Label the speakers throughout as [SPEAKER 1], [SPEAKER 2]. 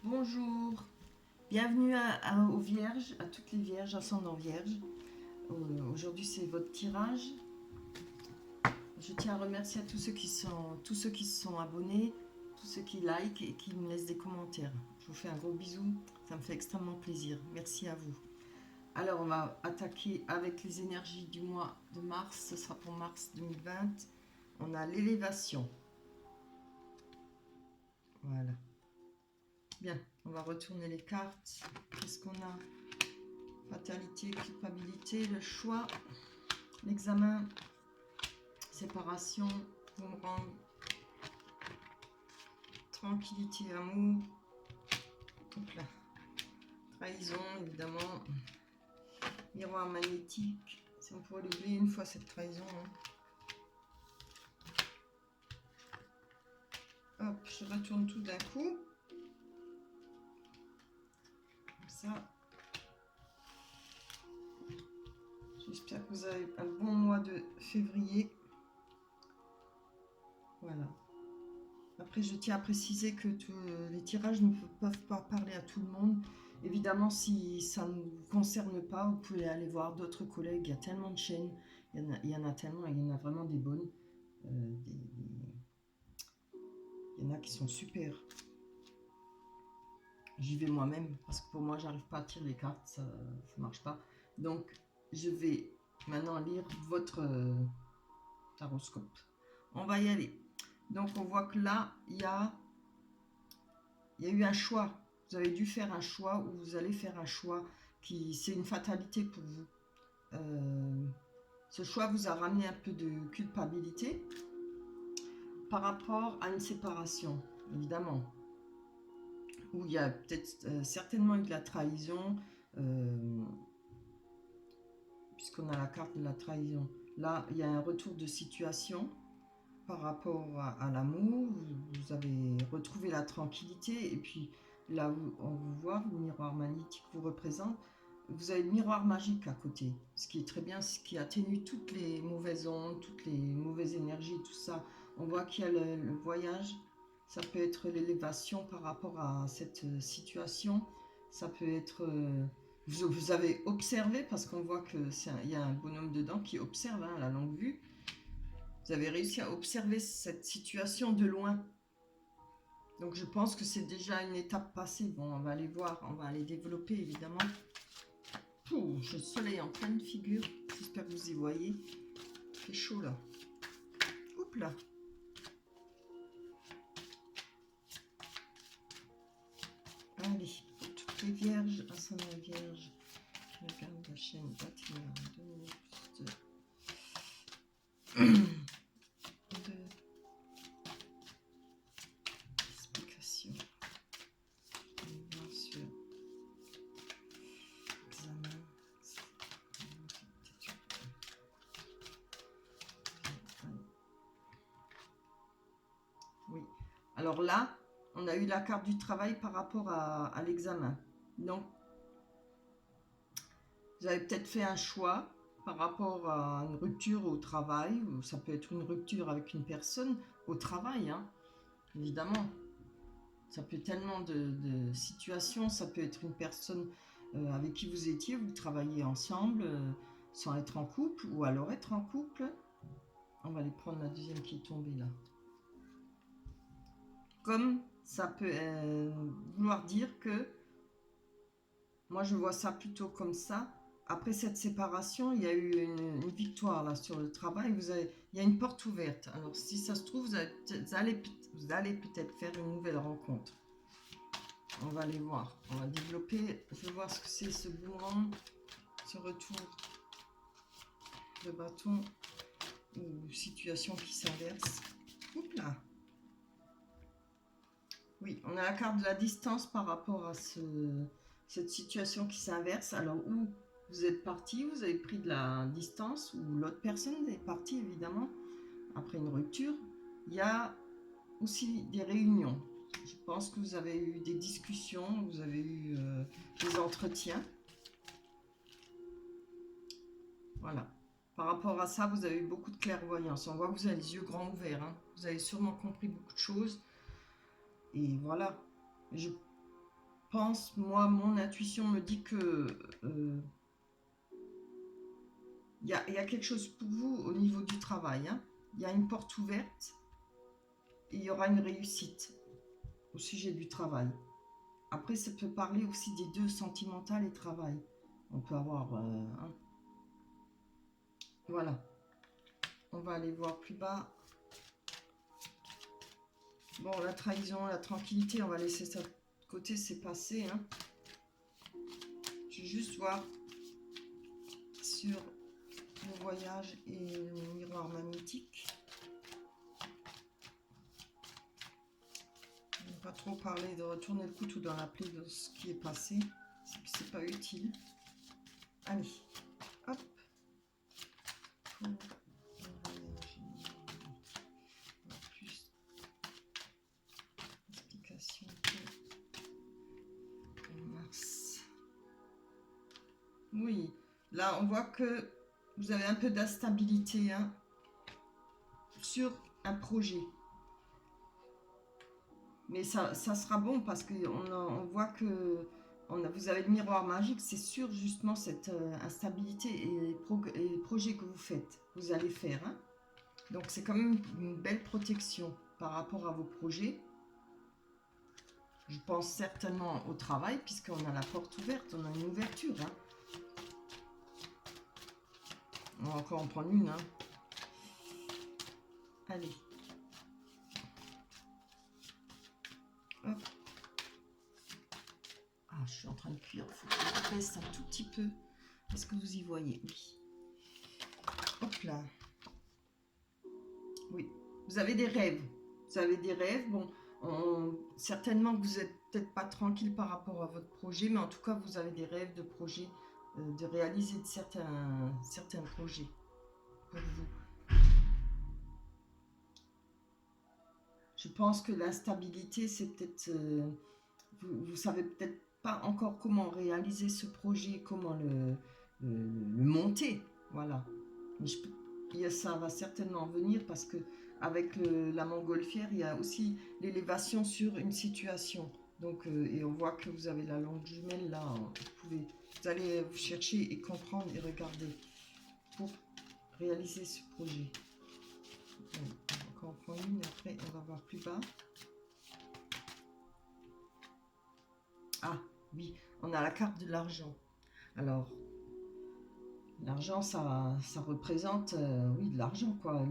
[SPEAKER 1] Bonjour, bienvenue aux Vierges, à toutes les Vierges, ascendant Vierge. Aujourd'hui c'est votre tirage. Je tiens à remercier à tous ceux qui se sont abonnés, tous ceux qui likent et qui me laissent des commentaires. Je vous fais un gros bisou, ça me fait extrêmement plaisir. Merci à vous. Alors on va attaquer avec les énergies du mois de mars, ce sera pour mars 2020. On a l'élévation. Voilà. Bien, on va retourner les cartes. Qu'est-ce qu'on a? Fatalité, culpabilité, le choix, l'examen, séparation, boomerang, tranquillité, amour, hop là. Trahison, évidemment, miroir magnétique, si on pourrait l'oublier une fois cette trahison. Hein. Hop, je retourne tout d'un coup. Comme ça. J'espère que vous avez un bon mois de février. Voilà. Après, je tiens à préciser que les tirages ne peuvent pas parler à tout le monde. Évidemment, si ça ne vous concerne pas, vous pouvez aller voir d'autres collègues. Il y a tellement de chaînes. Il y en a tellement, et il y en a vraiment des bonnes. Il y en a qui sont super. J'y vais moi-même, parce que pour moi, j'arrive pas à tirer les cartes. Ça ne marche pas. Donc, je vais maintenant lire votre taroscope. On va y aller. Donc, on voit que là, il y a eu un choix. Vous avez dû faire un choix ou vous allez faire un choix qui c'est une fatalité pour vous. Ce choix vous a ramené un peu de culpabilité par rapport à une séparation, évidemment. Où il y a peut-être certainement eu de la trahison, puisqu'on a la carte de la trahison. Là, il y a un retour de situation par rapport à l'amour. Vous avez retrouvé la tranquillité et puis là où on vous voit, le miroir magnétique vous représente, vous avez le miroir magique à côté, ce qui est très bien, ce qui atténue toutes les mauvaises ondes, toutes les mauvaises énergies, tout ça. On voit qu'il y a le voyage, ça peut être l'élévation par rapport à cette situation, ça peut être... vous avez observé, parce qu'on voit qu'il y a un bonhomme dedans qui observe à la longue vue. Vous avez réussi à observer cette situation de loin. Donc je pense que c'est déjà une étape passée. Bon, on va aller voir, on va aller développer évidemment. Ouh, j'ai le soleil en pleine figure. J'espère que vous y voyez. Il fait chaud là. Oups là. Allez, pour toutes les vierges, ascendant vierge, je regarde la chaîne bâtiment 2 minutes de explication. On va voir sur examen. Oui. Alors là, on a eu la carte du travail par rapport à l'examen. Donc, vous avez peut-être fait un choix par rapport à une rupture au travail, ou ça peut être une rupture avec une personne au travail, hein, évidemment. Ça peut être tellement de situations, ça peut être une personne avec qui vous étiez, vous travaillez ensemble sans être en couple, ou alors être en couple. On va aller prendre la deuxième qui est tombée là. Comme ça peut vouloir dire que, moi je vois ça plutôt comme ça, après cette séparation, il y a eu une victoire là sur le travail, il y a une porte ouverte. Alors si ça se trouve, vous allez peut-être faire une nouvelle rencontre. On va aller voir, on va développer, je vais voir ce que c'est ce boomerang, ce retour de bâton ou situation qui s'inverse. Oups là. Oui, on a la carte de la distance par rapport à cette situation qui s'inverse. Alors où vous êtes parti, vous avez pris de la distance, ou l'autre personne est partie évidemment, après une rupture. Il y a aussi des réunions. Je pense que vous avez eu des discussions, vous avez eu des entretiens. Voilà. Par rapport à ça, vous avez eu beaucoup de clairvoyance. On voit que vous avez les yeux grands ouverts. Hein. Vous avez sûrement compris beaucoup de choses. Et voilà. pense, moi, mon intuition me dit que il y a quelque chose pour vous au niveau du travail. Hein. Il y a une porte ouverte et il y aura une réussite au sujet du travail. Après, ça peut parler aussi des deux, sentimental et travail. On peut avoir... hein. Voilà. On va aller voir plus bas. Bon, la trahison, la tranquillité, on va laisser ça de côté, c'est passé. Hein. Je vais juste voir sur le voyage et le miroir magnétique. Je ne vais pas trop parler de retourner le couteau dans la plaie de ce qui est passé. C'est pas utile. Allez, hop. Pour le voyage, plus d'explications en mars. Oui, là on voit que vous avez un peu d'instabilité hein, sur un projet. Mais ça sera bon parce qu'on voit que vous avez le miroir magique, c'est sûr justement cette instabilité et le projet que vous faites, vous allez faire. Hein. Donc c'est quand même une belle protection par rapport à vos projets. Je pense certainement au travail puisqu'on a la porte ouverte, on a une ouverture. Hein. On va encore en prendre une. Hein. Allez. Hop. Ah, je suis en train de cuire. Il faut que je baisse un tout petit peu. Est-ce que vous y voyez? Oui. Hop là. Oui. Vous avez des rêves. Vous avez des rêves. Bon, certainement que vous n'êtes peut-être pas tranquille par rapport à votre projet, mais en tout cas, vous avez des rêves de projets, de réaliser de certains projets pour vous. Je pense que l'instabilité, c'est peut-être... vous ne savez peut-être pas encore comment réaliser ce projet, comment le monter. Voilà. Mais ça va certainement venir parce que avec la montgolfière, il y a aussi l'élévation sur une situation. Donc, et on voit que vous avez la longue jumelle là. Vous allez vous chercher et comprendre et regarder pour réaliser ce projet. On va encore en prendre une, après on va voir plus bas. Ah oui, on a la carte de l'argent. Alors, l'argent, ça représente, oui, de l'argent, quoi.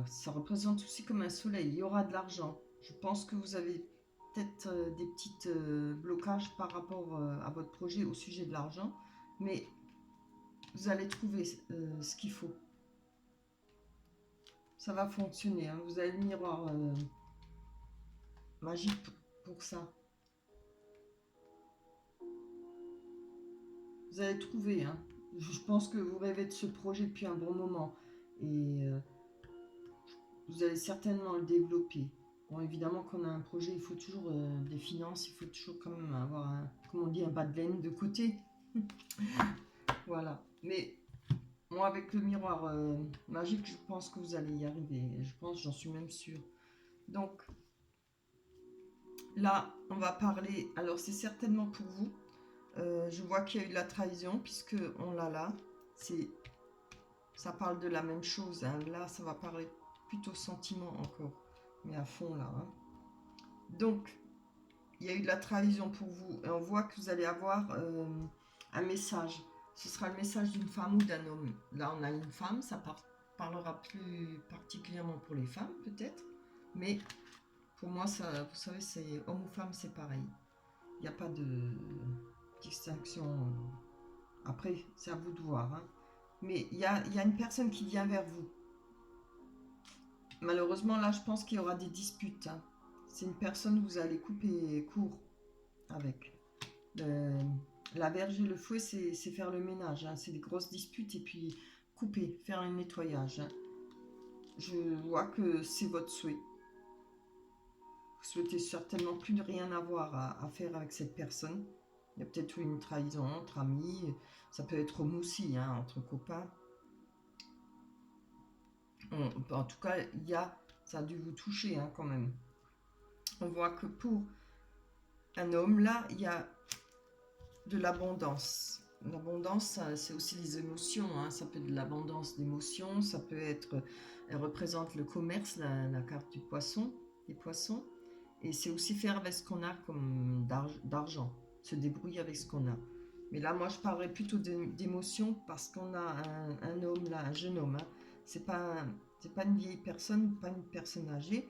[SPEAKER 1] Ça représente aussi comme un soleil. Il y aura de l'argent. Je pense que vous avez peut-être des petits blocages par rapport à votre projet au sujet de l'argent. Mais vous allez trouver ce qu'il faut. Ça va fonctionner. Hein. Vous avez le miroir magique pour ça. Vous allez trouver. Hein. Je pense que vous rêvez de ce projet depuis un bon moment. Et vous allez certainement le développer. Bon, évidemment, quand on a un projet, il faut toujours des finances, il faut toujours quand même avoir, comme on dit, un bas de laine de côté. Voilà. Mais moi, avec le miroir magique, je pense que vous allez y arriver. Je pense, j'en suis même sûre. Donc, là, on va parler... Alors, c'est certainement pour vous. Je vois qu'il y a eu de la trahison, puisque on l'a là. Ça parle de la même chose. Hein. Là, ça va parler plutôt sentiment encore. Mais à fond, là. Hein. Donc, il y a eu de la trahison pour vous. Et on voit que vous allez avoir un message. Ce sera le message d'une femme ou d'un homme. Là, on a une femme. Ça parlera plus particulièrement pour les femmes, peut-être. Mais pour moi, ça, vous savez, c'est homme ou femme, c'est pareil. Il n'y a pas de distinction. Après, c'est à vous de voir. Hein. Mais il y a une personne qui vient vers vous. Malheureusement, là, je pense qu'il y aura des disputes. Hein. C'est une personne que vous allez couper court avec. La verge et le fouet, c'est faire le ménage. Hein. C'est des grosses disputes et puis couper, faire un nettoyage. Hein. Je vois que c'est votre souhait. Vous souhaitez certainement plus de rien avoir à faire avec cette personne. Il y a peut-être une trahison entre amis. Ça peut être aussi, hein, entre copains. En tout cas, ça a dû vous toucher hein, quand même. On voit que pour un homme, là, il y a de l'abondance. L'abondance, c'est aussi les émotions, hein. Ça peut être de l'abondance d'émotions, ça peut être... Elle représente le commerce, la carte du poisson, des poissons. Et c'est aussi faire avec ce qu'on a comme d'argent, se débrouiller avec ce qu'on a. Mais là, moi, je parlerais plutôt d'émotions parce qu'on a un homme là, un jeune homme. Hein. C'est pas une vieille personne, pas une personne âgée.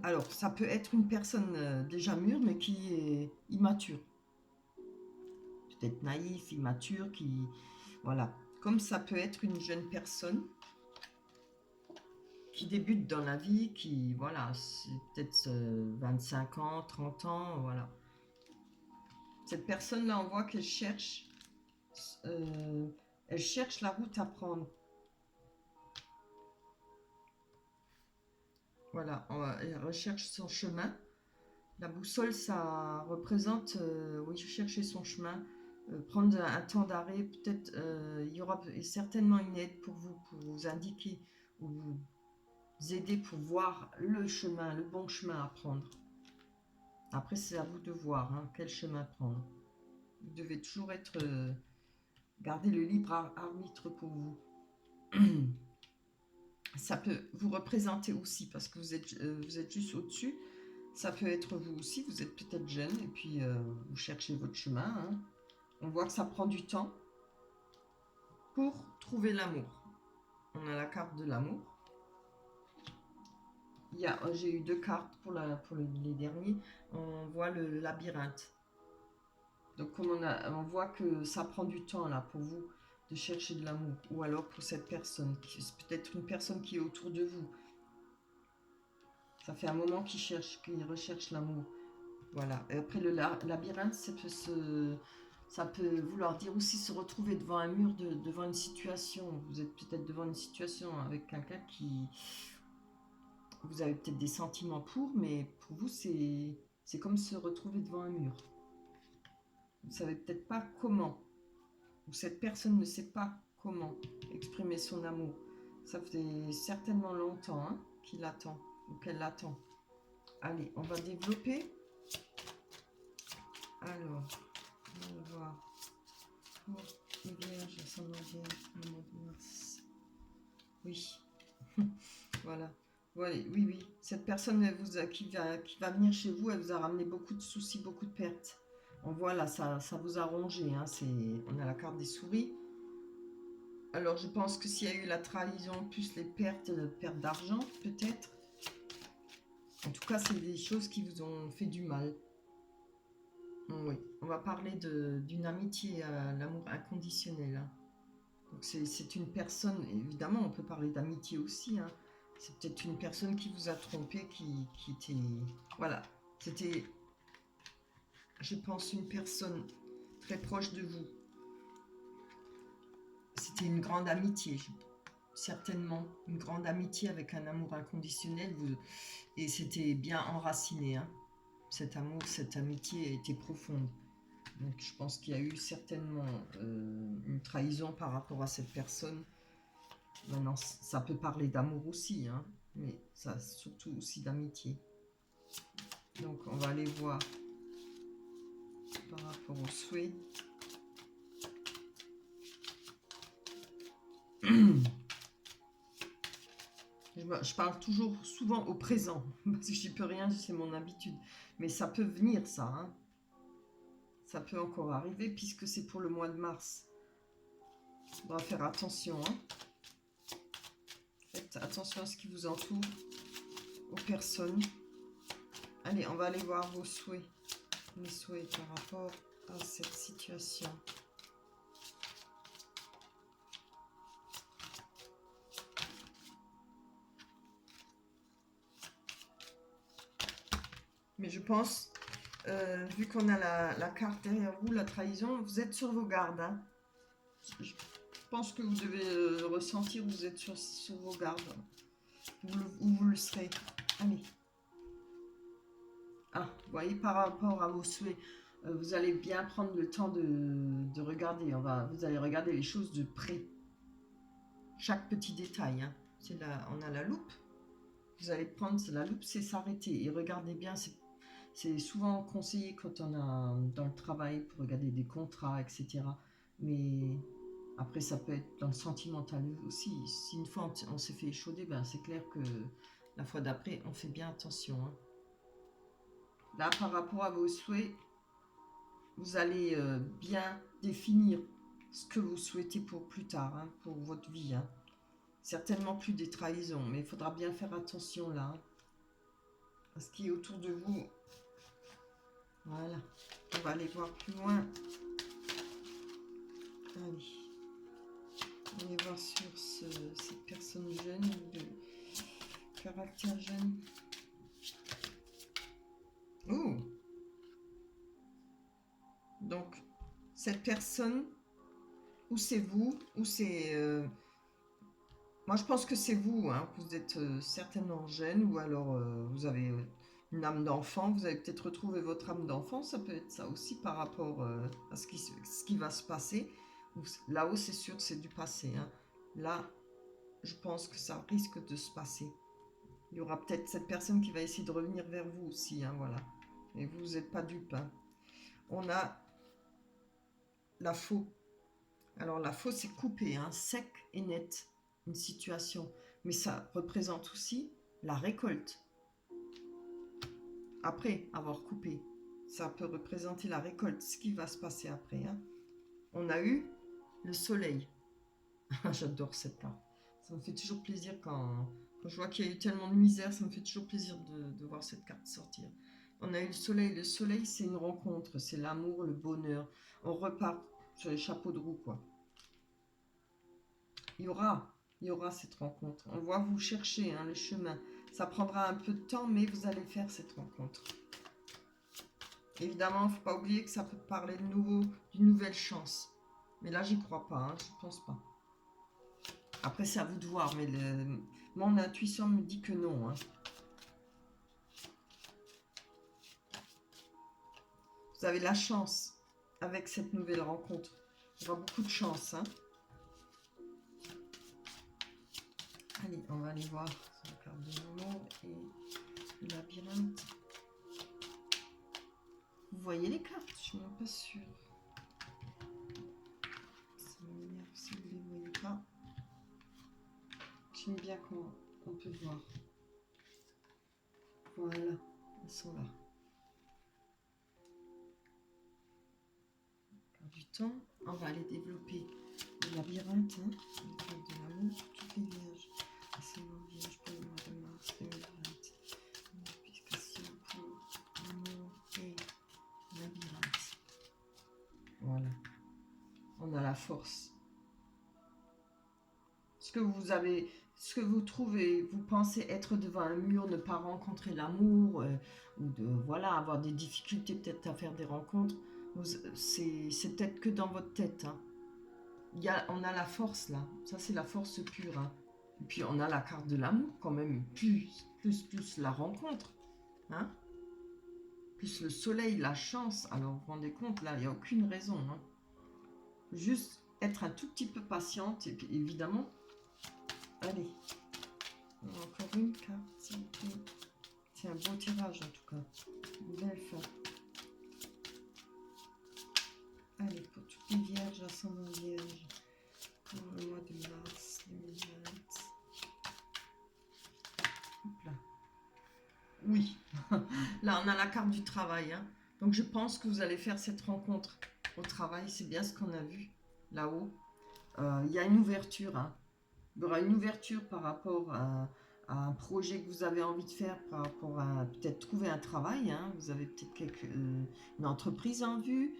[SPEAKER 1] Alors, ça peut être une personne déjà mûre, mais qui est immature. Peut-être naïf, immature, qui... Voilà. Comme ça peut être une jeune personne qui débute dans la vie, qui, voilà, c'est peut-être 25 ans, 30 ans, voilà. Cette personne-là, on voit euh, elle cherche la route à prendre. Voilà, elle recherche son chemin. La boussole, ça représente, oui, chercher son chemin, prendre un temps d'arrêt. Peut-être, il y aura certainement une aide pour vous indiquer ou vous aider pour voir le chemin, le bon chemin à prendre. Après, c'est à vous de voir hein, quel chemin prendre. Vous devez toujours être, garder le libre arbitre pour vous. Ça peut vous représenter aussi parce que vous êtes juste au-dessus. Ça peut être vous aussi, vous êtes peut-être jeune et puis vous cherchez votre chemin. Hein. On voit que ça prend du temps pour trouver l'amour. On a la carte de l'amour. J'ai eu deux cartes pour les derniers. On voit le labyrinthe. Donc comme on voit que ça prend du temps là pour vous de chercher de l'amour. Ou alors pour cette personne, c'est peut-être une personne qui est autour de vous. Ça fait un moment qu'il recherche l'amour. Voilà. Et après, le labyrinthe, ça peut vouloir dire aussi se retrouver devant un mur, devant une situation. Vous êtes peut-être devant une situation avec quelqu'un qui... Vous avez peut-être des sentiments pour, mais pour vous, c'est comme se retrouver devant un mur. Vous ne savez peut-être pas comment. Ou cette personne ne sait pas comment exprimer son amour. Ça fait certainement longtemps hein, qu'il attend, ou qu'elle l'attend. Allez, on va développer. Alors, on va voir. Pour les vierges, ascendant vierge, le mois de mars. Oui. Voilà. Oui. Cette personne qui va venir chez vous, elle vous a ramené beaucoup de soucis, beaucoup de pertes. On voit là, ça vous a rongé. Hein, on a la carte des souris. Alors, je pense que s'il y a eu la trahison, plus les pertes d'argent, peut-être. En tout cas, c'est des choses qui vous ont fait du mal. Oui, on va parler d'une amitié à l'amour inconditionnel. Hein. Donc c'est une personne, évidemment, on peut parler d'amitié aussi. Hein. C'est peut-être une personne qui vous a trompé, qui était... Voilà, c'était, je pense, une personne très proche de vous. C'était une grande amitié, certainement. Une grande amitié avec un amour inconditionnel. Et c'était bien enraciné. Hein. Cet amour, cette amitié était profonde. Donc je pense qu'il y a eu certainement une trahison par rapport à cette personne. Maintenant, ça peut parler d'amour aussi, hein, mais ça surtout aussi d'amitié. Donc on va aller voir par rapport aux souhaits. Je parle toujours souvent au présent, parce que j'y peux rien, c'est mon habitude. Mais ça peut venir, ça. Hein. Ça peut encore arriver, puisque c'est pour le mois de mars. Il faudra faire attention. Hein. Faites attention à ce qui vous entoure, aux personnes. Allez, on va aller voir vos souhaits. Les souhaits par rapport à cette situation. Mais je pense, vu qu'on a la carte derrière vous, la trahison, vous êtes sur vos gardes. Hein. Je pense que vous devez ressentir que vous êtes sur vos gardes. Où vous le serez. Allez. Ah, vous voyez, par rapport à vos souhaits, vous allez bien prendre le temps de regarder. Vous allez regarder les choses de près. Chaque petit détail. Hein. On a la loupe. Vous allez prendre la loupe, c'est s'arrêter et regardez bien. C'est souvent conseillé quand on a dans le travail pour regarder des contrats, etc. Mais après, ça peut être dans le sentimental aussi. Si une fois on s'est fait échauder, ben c'est clair que la fois d'après, on fait bien attention, hein. Là, par rapport à vos souhaits, vous allez bien définir ce que vous souhaitez pour plus tard, hein, pour votre vie, hein. Certainement plus des trahisons, mais il faudra bien faire attention là, hein, à ce qui est autour de vous. Voilà. On va aller voir plus loin. Allez. On va voir sur cette personne jeune, de caractère jeune. Ouh. Donc, cette personne, ou c'est vous, ou c'est... moi, je pense que c'est vous, hein. Vous êtes certainement jeune, ou alors vous avez une âme d'enfant. Vous avez peut-être retrouvé votre âme d'enfant. Ça peut être ça aussi par rapport à ce qui va se passer. Là-haut, c'est sûr que c'est du passé, hein. Là, je pense que ça risque de se passer. Il y aura peut-être cette personne qui va essayer de revenir vers vous aussi, hein, voilà. Et vous n'êtes pas dupe, hein. On a la faux. Alors la faux, c'est coupé, hein, sec et net, une situation. Mais ça représente aussi la récolte. Après avoir coupé, ça peut représenter la récolte, ce qui va se passer après, hein. On a eu le soleil. J'adore cette carte. Ça me fait toujours plaisir quand je vois qu'il y a eu tellement de misère, ça me fait toujours plaisir de voir cette carte sortir. On a eu le soleil. Le soleil, c'est une rencontre, c'est l'amour, le bonheur. On repart sur les chapeaux de roue, quoi. Il y aura cette rencontre. On va vous chercher, hein, le chemin. Ça prendra un peu de temps, mais vous allez faire cette rencontre. Évidemment, il ne faut pas oublier que ça peut parler de nouveau, d'une nouvelle chance. Mais là, j'y crois pas, hein, je ne pense pas. Après, c'est à vous de voir, mais mon intuition me dit que non, hein. Vous avez la chance avec cette nouvelle rencontre. Il y aura beaucoup de chance, hein. Allez, on va aller voir sur la carte de l'amour et le labyrinthe. Vous voyez les cartes? Je suis même pas sûre. Ça m'énerve si vous ne les voyez pas. J'aime bien quand on peut voir. Voilà, elles sont là. Du temps, on va aller développer le labyrinthe, hein, le carte de l'amour, toutes les vierges. Ascendant vierge pour le mois de mars 2020. Une explication pour l'amour et labyrinthe. Voilà. On a la force. Ce que vous trouvez, vous pensez être devant un mur, ne pas rencontrer l'amour, ou de voilà, avoir des difficultés peut-être à faire des rencontres, c'est peut-être que dans votre tête, hein. On a la force là, ça c'est la force pure, hein. Et puis on a la carte de l'amour quand même, plus la rencontre, hein. Plus le soleil, la chance. Alors vous vous rendez compte, là il n'y a aucune raison, hein. Juste être un tout petit peu patiente, et puis évidemment, allez, encore une carte, s'il vous plaît. C'est un beau tirage en tout cas, une belle fin. Allez, pour toutes les vierges, ascendant vierge, pour le mois de mars 2020. Hop là. Oui, là on a la carte du travail, hein. Donc je pense que vous allez faire cette rencontre au travail, c'est bien ce qu'on a vu là-haut. Il y a une ouverture, hein. Il y aura une ouverture par rapport à un projet que vous avez envie de faire, par rapport à peut-être trouver un travail, hein. Vous avez peut-être une entreprise en vue.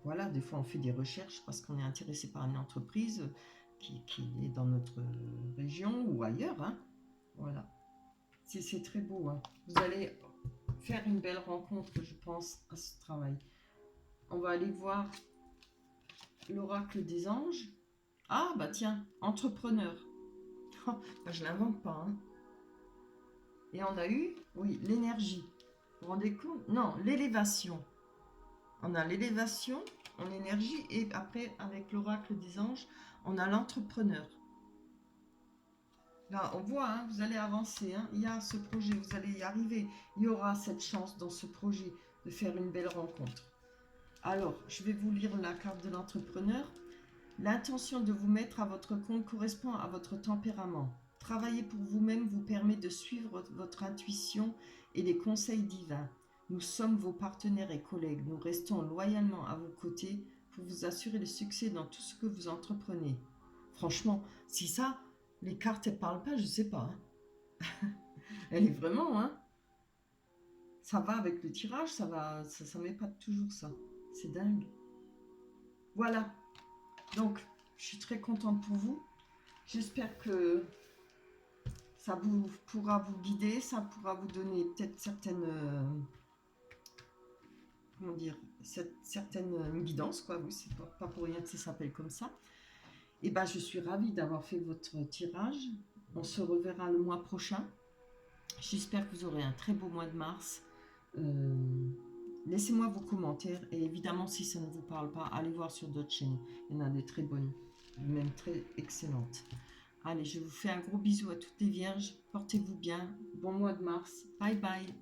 [SPEAKER 1] Voilà, des fois on fait des recherches parce qu'on est intéressé par une entreprise qui est dans notre région ou ailleurs, hein. Voilà, c'est très beau, hein. Vous allez faire une belle rencontre, je pense, à ce travail. On va aller voir l'oracle des anges. Ah bah tiens, entrepreneur. Oh, bah, je l'invente pas, hein. Et on a eu, oui, l'énergie. Vous vous rendez compte? Non, l'élévation. On a l'élévation en énergie et après, avec l'oracle des anges, on a l'entrepreneur. Là, on voit, hein, vous allez avancer. Hein. Il y a ce projet, vous allez y arriver. Il y aura cette chance dans ce projet de faire une belle rencontre. Alors, je vais vous lire la carte de l'entrepreneur. L'intention de vous mettre à votre compte correspond à votre tempérament. Travailler pour vous-même vous permet de suivre votre intuition et les conseils divins. Nous sommes vos partenaires et collègues. Nous restons loyalement à vos côtés pour vous assurer le succès dans tout ce que vous entreprenez. Franchement, si ça, les cartes, elles parlent pas, je sais pas. Hein. Elle est vraiment, hein. Ça va avec le tirage, ça met pas toujours ça. C'est dingue. Voilà. Donc, je suis très contente pour vous. J'espère que ça vous pourra vous guider, ça pourra vous donner peut-être certaines, comment dire, certaines guidances, quoi. Oui, c'est pas pour rien que ça s'appelle comme ça. Et ben, je suis ravie d'avoir fait votre tirage. On se reverra le mois prochain. J'espère que vous aurez un très beau mois de mars. Laissez-moi vos commentaires et évidemment, si ça ne vous parle pas, allez voir sur d'autres chaînes. Il y en a des très bonnes, même très excellentes. Allez, je vous fais un gros bisou à toutes les vierges. Portez-vous bien. Bon mois de mars. Bye bye.